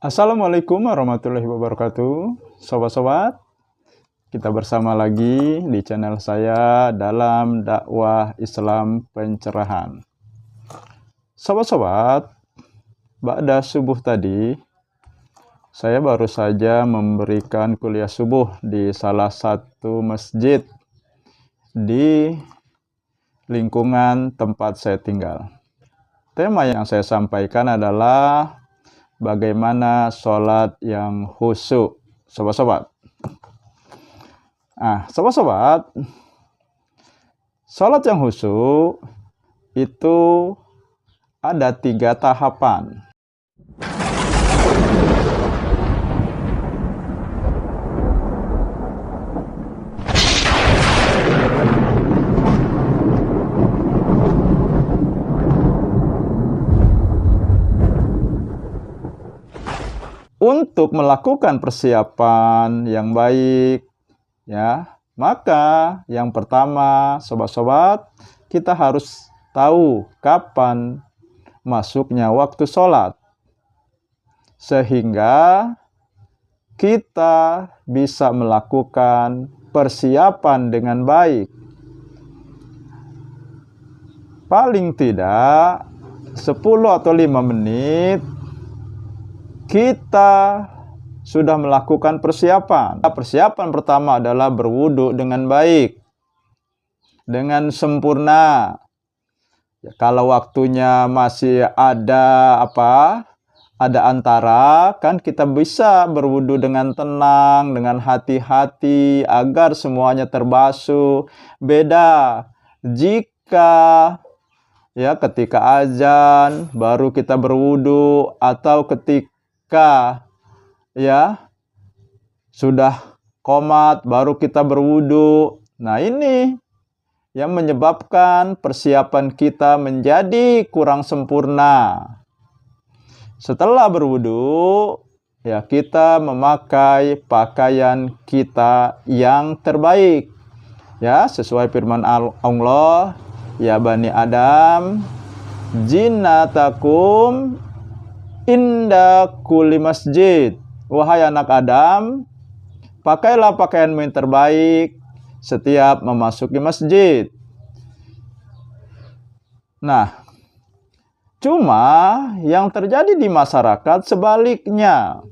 Assalamualaikum warahmatullahi wabarakatuh. Sobat-sobat, kita bersama lagi di channel saya dalam dakwah Islam pencerahan. Sobat-sobat, ba'da subuh tadi, saya baru saja memberikan kuliah subuh di salah satu masjid di lingkungan tempat saya tinggal. Tema yang saya sampaikan adalah bagaimana sholat yang khusyuk, sobat-sobat. Sobat-sobat, sholat yang khusyuk itu ada 3 tahapan. Untuk melakukan persiapan yang baik, ya, maka yang pertama, sobat-sobat, kita harus tahu kapan masuknya waktu sholat, sehingga kita bisa melakukan persiapan dengan baik. Paling tidak 10 atau 5 menit kita sudah melakukan persiapan. Persiapan pertama adalah berwudu dengan baik, dengan sempurna. Ya, kalau waktunya masih ada antara, kan kita bisa berwudu dengan tenang, dengan hati-hati, agar semuanya terbasuh. Beda jika ketika azan baru kita berwudu, atau ketika sudah qomat baru kita berwudu. Nah, ini yang menyebabkan persiapan kita menjadi kurang sempurna. Setelah berwudu, kita memakai pakaian kita yang terbaik, sesuai firman Allah, ya Bani Adam, jinatakum inda kulli masjid. Wahai anak Adam, pakailah pakaianmu yang terbaik setiap memasuki masjid. Nah, cuma yang terjadi di masyarakat sebaliknya.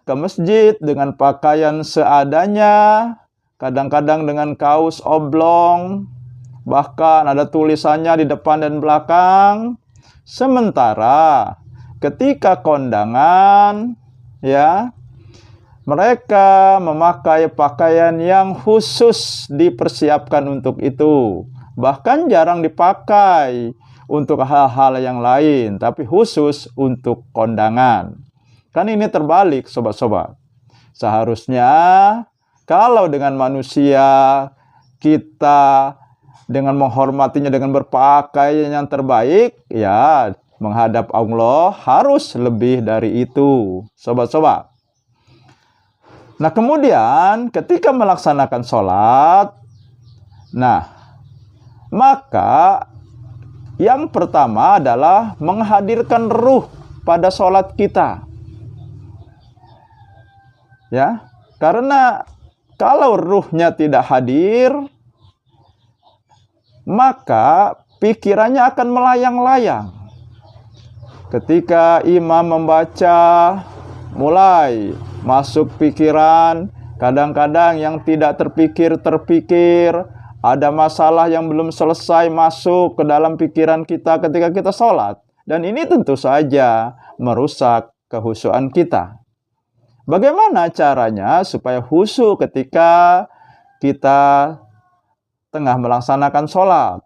Ke masjid dengan pakaian seadanya, kadang-kadang dengan kaos oblong, bahkan ada tulisannya di depan dan belakang. Sementara ketika kondangan, mereka memakai pakaian yang khusus dipersiapkan untuk itu. Bahkan jarang dipakai untuk hal-hal yang lain, tapi khusus untuk kondangan. Kan ini terbalik, sobat-sobat. Seharusnya kalau dengan manusia kita dengan menghormatinya dengan berpakaian yang terbaik, menghadap Allah harus lebih dari itu, sobat-sobat. Nah, kemudian ketika melaksanakan sholat, maka yang pertama adalah menghadirkan ruh pada sholat kita. Karena kalau ruhnya tidak hadir, maka pikirannya akan melayang-layang. Ketika imam membaca, mulai masuk pikiran, kadang-kadang yang tidak terpikir, ada masalah yang belum selesai masuk ke dalam pikiran kita ketika kita sholat. Dan ini tentu saja merusak kekhusyukan kita. Bagaimana caranya supaya khusyuk ketika kita tengah melaksanakan sholat?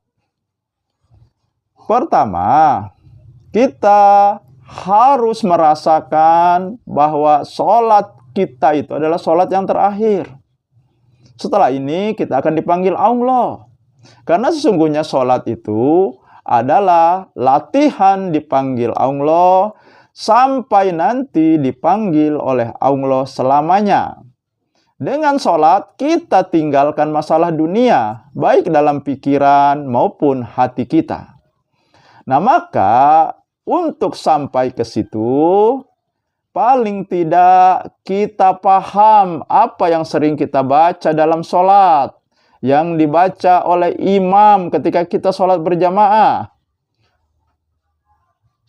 Pertama, kita harus merasakan bahwa sholat kita itu adalah sholat yang terakhir. Setelah ini kita akan dipanggil Allah. Karena sesungguhnya sholat itu adalah latihan dipanggil Allah sampai nanti dipanggil oleh Allah selamanya. Dengan sholat, kita tinggalkan masalah dunia, baik dalam pikiran maupun hati kita. Nah, maka untuk sampai ke situ, paling tidak kita paham apa yang sering kita baca dalam sholat, yang dibaca oleh imam ketika kita sholat berjamaah.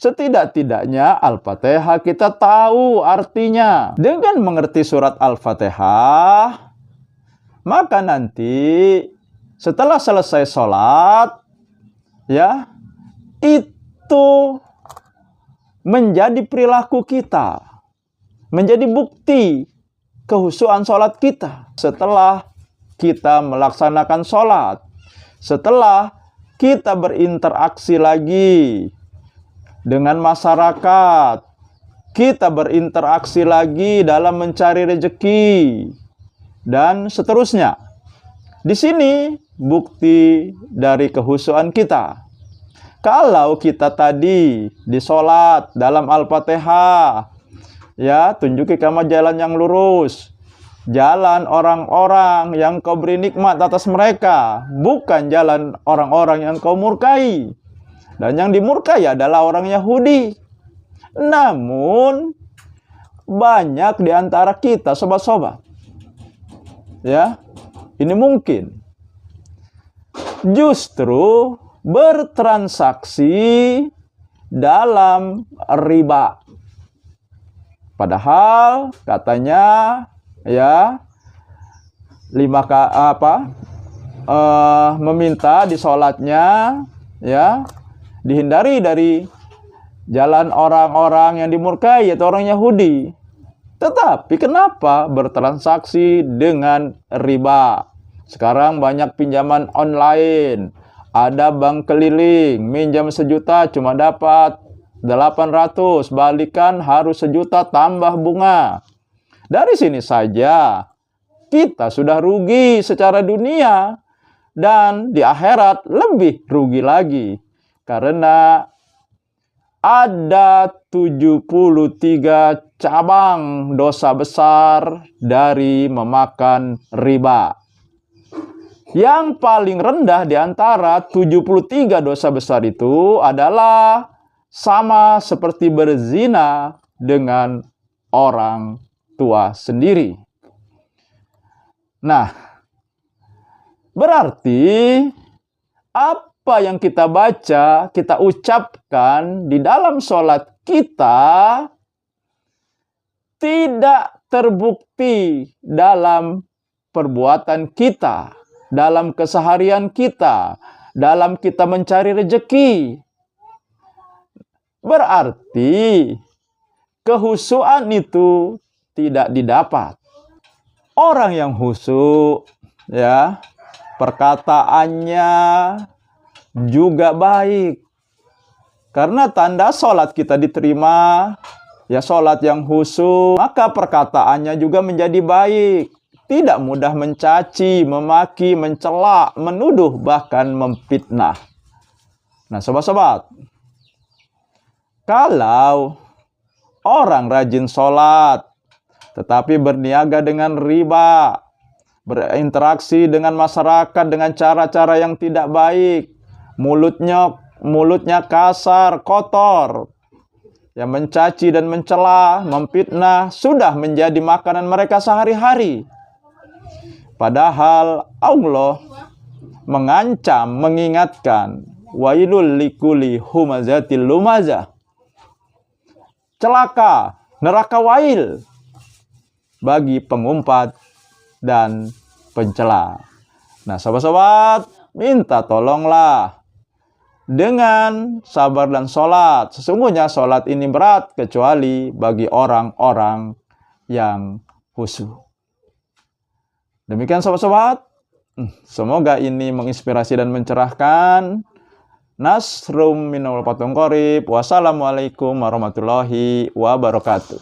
Setidak-tidaknya Al-Fatihah kita tahu artinya. Dengan mengerti surat Al-Fatihah, maka nanti setelah selesai sholat, ya, itu menjadi perilaku kita, menjadi bukti kehusuan sholat kita. Setelah kita melaksanakan sholat, setelah kita berinteraksi lagi dengan masyarakat, kita berinteraksi lagi dalam mencari rezeki, dan seterusnya. Di sini bukti dari kehusuan kita. Kalau kita tadi di sholat dalam Al-Fatihah, ya, tunjuki kami jalan yang lurus, jalan orang-orang yang kau beri nikmat atas mereka, bukan jalan orang-orang yang kau murkai. Dan yang dimurkai adalah orang Yahudi. Namun banyak di antara kita, sobat-sobat, ya, ini mungkin justru bertransaksi dalam riba. Padahal katanya, ya, meminta di sholatnya, ya, dihindari dari jalan orang-orang yang dimurkai atau orang Yahudi. Tetapi kenapa bertransaksi dengan riba? Sekarang banyak pinjaman online, ada bank keliling, minjam 1 juta cuma dapat 800, balikan harus 1 juta tambah bunga. Dari sini saja kita sudah rugi secara dunia, dan di akhirat lebih rugi lagi. Karena ada 73 cabang dosa besar dari memakan riba. Yang paling rendah di antara 73 dosa besar itu adalah sama seperti berzina dengan orang tua sendiri. Nah, berarti apa yang kita baca, kita ucapkan di dalam sholat kita tidak terbukti dalam perbuatan kita, dalam keseharian kita, dalam kita mencari rezeki. Berarti kehusuan itu tidak didapat. Orang yang khusyuk, ya, perkataannya juga baik. Karena tanda sholat kita diterima, ya, sholat yang khusyuk, maka perkataannya juga menjadi baik. Tidak mudah mencaci, memaki, mencela, menuduh, bahkan memfitnah. Nah, sobat-sobat, kalau orang rajin sholat, tetapi berniaga dengan riba, berinteraksi dengan masyarakat dengan cara-cara yang tidak baik, mulutnya kasar, kotor, yang mencaci dan mencela, memfitnah, sudah menjadi makanan mereka sehari-hari. Padahal Allah mengancam, mengingatkan, wailul likulli humazatil lumazah. Celaka, neraka wail bagi pengumpat dan pencela. Nah, sobat-sobat, minta tolonglah dengan sabar dan sholat. Sesungguhnya sholat ini berat kecuali bagi orang-orang yang khusyuk. Demikian sobat-sobat, semoga ini menginspirasi dan mencerahkan. Nasrum minal fatun qorib. Wassalamualaikum warahmatullahi wabarakatuh.